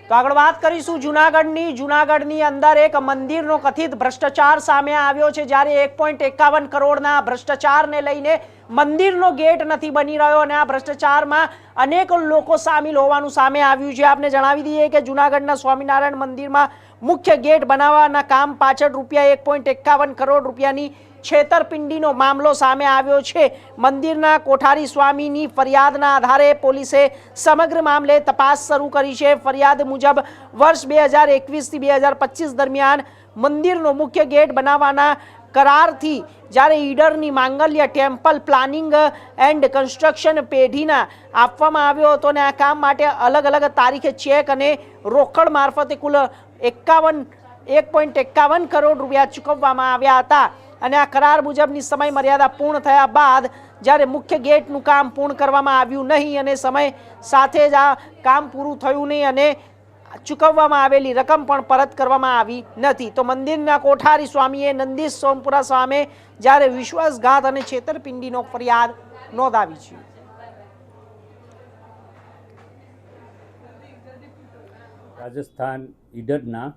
તો આગળ વાત કરીશું જૂનાગઢની અંદર એક મંદિરનો કથિત ભ્રષ્ટાચાર સામે આવ્યો છે, જ્યારે 1.51 કરોડના ભ્રષ્ટાચારને લઈને મંદિરનો ગેટ નથી બની રહ્યો અને આ ભ્રષ્ટાચારમાં અનેક લોકો સામેલ હોવાનું સામે આવ્યું છે। આપને જણાવી દઈએ કે જૂનાગઢના સ્વામિનારાયણ મંદિરમાં મુખ્ય ગેટ બનાવવાના કામ પાછળ રૂપિયા 1.51 કરોડ રૂપિયાની છેતરપિંડીનો મામલો સામે આવ્યો છે। મંદિરના કોઠારી સ્વામીની ફરિયાદના આધારે પોલીસે સમગ્ર મામલે તપાસ શરૂ કરી છે। ફરિયાદ મુજબ વર્ષ 2021 થી 2025 દરમિયાન મંદિરનો મુખ્ય ગેટ બનાવવાના કરારથી જ્યારે ઈડરની માંગલ્ય ટેમ્પલ પ્લાનિંગ એન્ડ કન્સ્ટ્રક્શન પેઢીના આપવામાં આવ્યો હતો અને આ કામ માટે અલગ અલગ તારીખે ચેક અને રોકડ મારફતે કુલ 1.51 કરોડ રૂપિયા ચૂકવવામાં આવ્યા હતા અને આ કરાર મુજબની સમય મર્યાદા પૂર્ણ થયા બાદ જ્યારે મુખ્ય ગેટનું કામ પૂર્ણ કરવામાં આવ્યું નહીં અને સમય સાથે જ આ કામ પૂરું થયું નહીં અને ચૂકવવામાં આવેલી રકમ પણ પરત કરવામાં આવી નથી, તો મંદિરના કોઠારી સ્વામીએ નંદીશ સોમપુરા સામે જ્યારે વિશ્વાસઘાત અને છેતરપિંડીનો ફરિયાદ નોંધાવી છે। રાજસ્થાન ઈડરના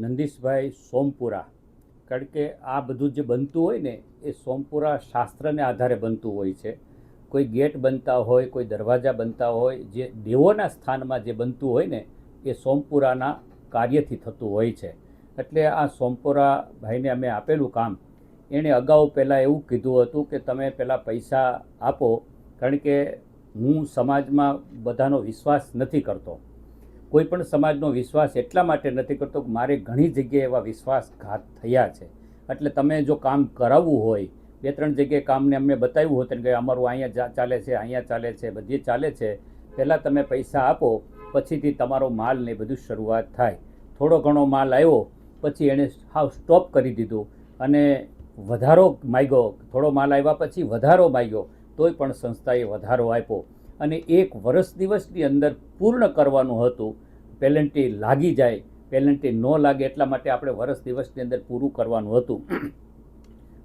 નંદીશભાઈ સોમપુરા, કારણ કે આ બધું જે બનતું હોય ને એ સોમપુરા શાસ્ત્રને આધારે બનતું હોય છે। કોઈ ગેટ બનતા હોય, કોઈ દરવાજા બનતા હોય, જે દેવોના સ્થાનમાં જે બનતું હોય ને એ સોમપુરાના કાર્યથી થતું હોય છે। એટલે આ સોમપુરા ભાઈને અમે આપેલું કામ, એણે અગાઉ પહેલાં એવું કીધું હતું કે તમે પહેલાં પૈસા આપો, કારણ કે હું સમાજમાં બધાનો વિશ્વાસ નથી કરતો, કોઈ પણ સમાજનો વિશ્વાસ એટલા માટે નથી કરતો કે મારે ઘણી જગ્યાએ એવા વિશ્વાસઘાત થયા છે। એટલે તમે જો કામ કરાવવું હોય, 2-3 જગ્યાએ કામને અમને બતાવ્યું હતું કે અમારું અહીંયા ચાલે છે, અહીંયા ચાલે છે, બધી ચાલે છે, પહેલાં તમે પૈસા આપો પછીથી તમારો માલ ને બધું શરૂઆત થાય। થોડો ઘણો માલ આવ્યો પછી એણે હાવ સ્ટોપ કરી દીધું અને વધારો માગ્યો, થોડો માલ આવ્યા પછી વધારો માગ્યો, તોય પણ સંસ્થાએ વધારો આપ્યો અને 1 વર્ષ દિવસની અંદર પૂર્ણ કરવાનું હતું। પેનલ્ટી લાગી જાય, પેનલ્ટી ન લાગે એટલા માટે આપણે વર્ષ દિવસની અંદર પૂરું કરવાનું હતું,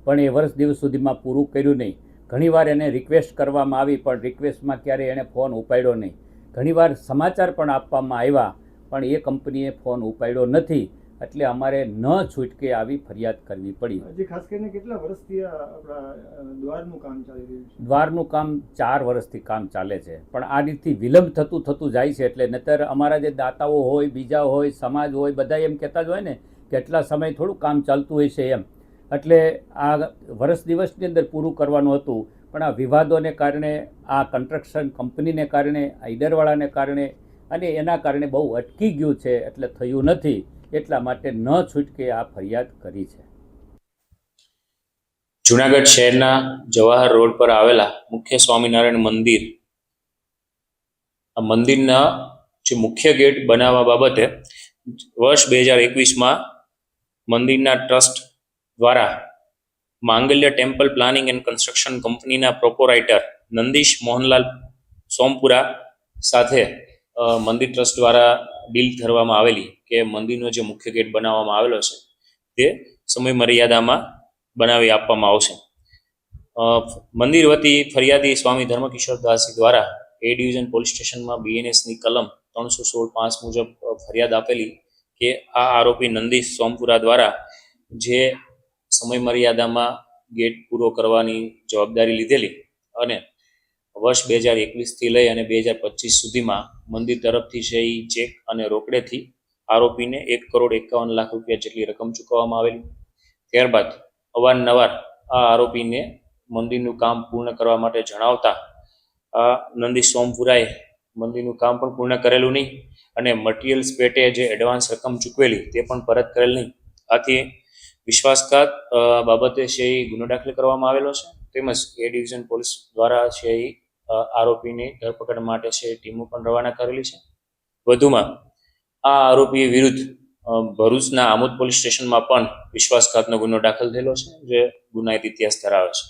પણ એ વર્ષ દિવસ સુધીમાં પૂરું કર્યું નહીં। ઘણીવાર એને રિક્વેસ્ટ કરવામાં આવી પણ રિક્વેસ્ટમાં ક્યારે એણે ફોન ઉપાડ્યો નહીં। ઘણીવાર સમાચાર પણ આપવામાં આવ્યા પણ એ કંપનીએ ફોન ઉપાડ્યો નથી, એટલે અમારે ન છૂટકે આવી ફરિયાદ કરવી પડી। હજી ખાસ કરીને કેટલા વર્ષથી આપણા દ્વારનું કામ ચાલી રહ્યું છે? દ્વારનું કામ 4 વર્ષથી કામ ચાલે છે, પણ આ રીતથી વિલંબ થતું જાય છે। એટલે નહીતર અમારા જે દાતાઓ હોય, બીજા હોય, સમાજ હોય, બધા એમ કહેતા જ હોય ને કે એટલા સમય થોડું કામ ચાલતું હોય છે એમ, એટલે આ વર્ષ દિવસની અંદર પૂરું કરવાનું હતું પણ આ વિવાદોને કારણે, આ કન્સ્ટ્રક્શન કંપનીને કારણે, આ ઈડરવાળાને કારણે અને એના કારણે બહુ અટકી ગયું છે, એટલે થયું નથી, એટલા માટે ન છૂટકે આ ફરિયાદ કરી છે। જૂનાગઢ શહેરના જવાહર રોડ પર આવેલા મુખ્ય સ્વામિનારાયણ મંદિર, આ મંદિરના જે મુખ્ય ગેટ બનાવવા બાબતે વર્ષ 2021માં મંદિરના ટ્રસ્ટ દ્વારા માંગલ્ય ટેમ્પલ પ્લાનિંગ એન્ડ કન્સ્ટ્રક્શન કંપનીના પ્રોપોરાઇટર નંદીશ મોહનલાલ સોમપુરા સાથે મંદિર ટ્રસ્ટ દ્વારા ડીલ કરવામાં આવેલી કે મંદિરનો જે મુખ્ય ગેટ બનાવવામાં આવેલો છે તે સમય મર્યાદામાં બનાવી આપવામાં આવશે। મંદિર વતી ફરિયાદી સ્વામી ધર્મકિશોરદાસજી દ્વારા એ ડિવિઝન પોલીસ સ્ટેશનમાં BNSની કલમ 316(5) મુજબ ફરિયાદ આપેલી કે આ આરોપી નંદીશ સોમપુરા દ્વારા જે સમય મર્યાદામાં ગેટ પૂરો કરવાની જવાબદારી લીધેલી અને વર્ષ 2021થી લઈ અને 2025 સુધીમાં મંદિર તરફથી છે એ ચેક અને રોકડેથી આરોપીને 1,51,00,000 રૂપિયા જેટલી રકમ ચૂકવવામાં આવેલી। ત્યારબાદ અવારનવાર આ આરોપીને મંદિરનું કામ પૂર્ણ કરવા માટે જણાવતા આ નંદીશ સોમપુરાએ મંદિરનું કામ પણ પૂર્ણ કરેલું નહીં અને મટીરિયલ્સ પેટે જે એડવાન્સ રકમ ચૂકવેલી તે પણ પરત કરેલ નહીં। આથી વિશ્વાસઘાત બાબતે છે એ ગુનો દાખલ કરવામાં આવેલો છે, તેમજ એ ડિવિઝન પોલીસ દ્વારા છે એ આરોપીની ધરપકડ માટે છે ટીમો પણ રવાના કરેલી છે। વધુમાં આ આરોપી વિરુદ્ધ ભરૂચના આમોદ પોલીસ સ્ટેશનમાં પણ વિશ્વાસઘાતનો ગુનો દાખલ થયેલો છે, જે ગુનાહિત ઇતિહાસ ધરાવે છે।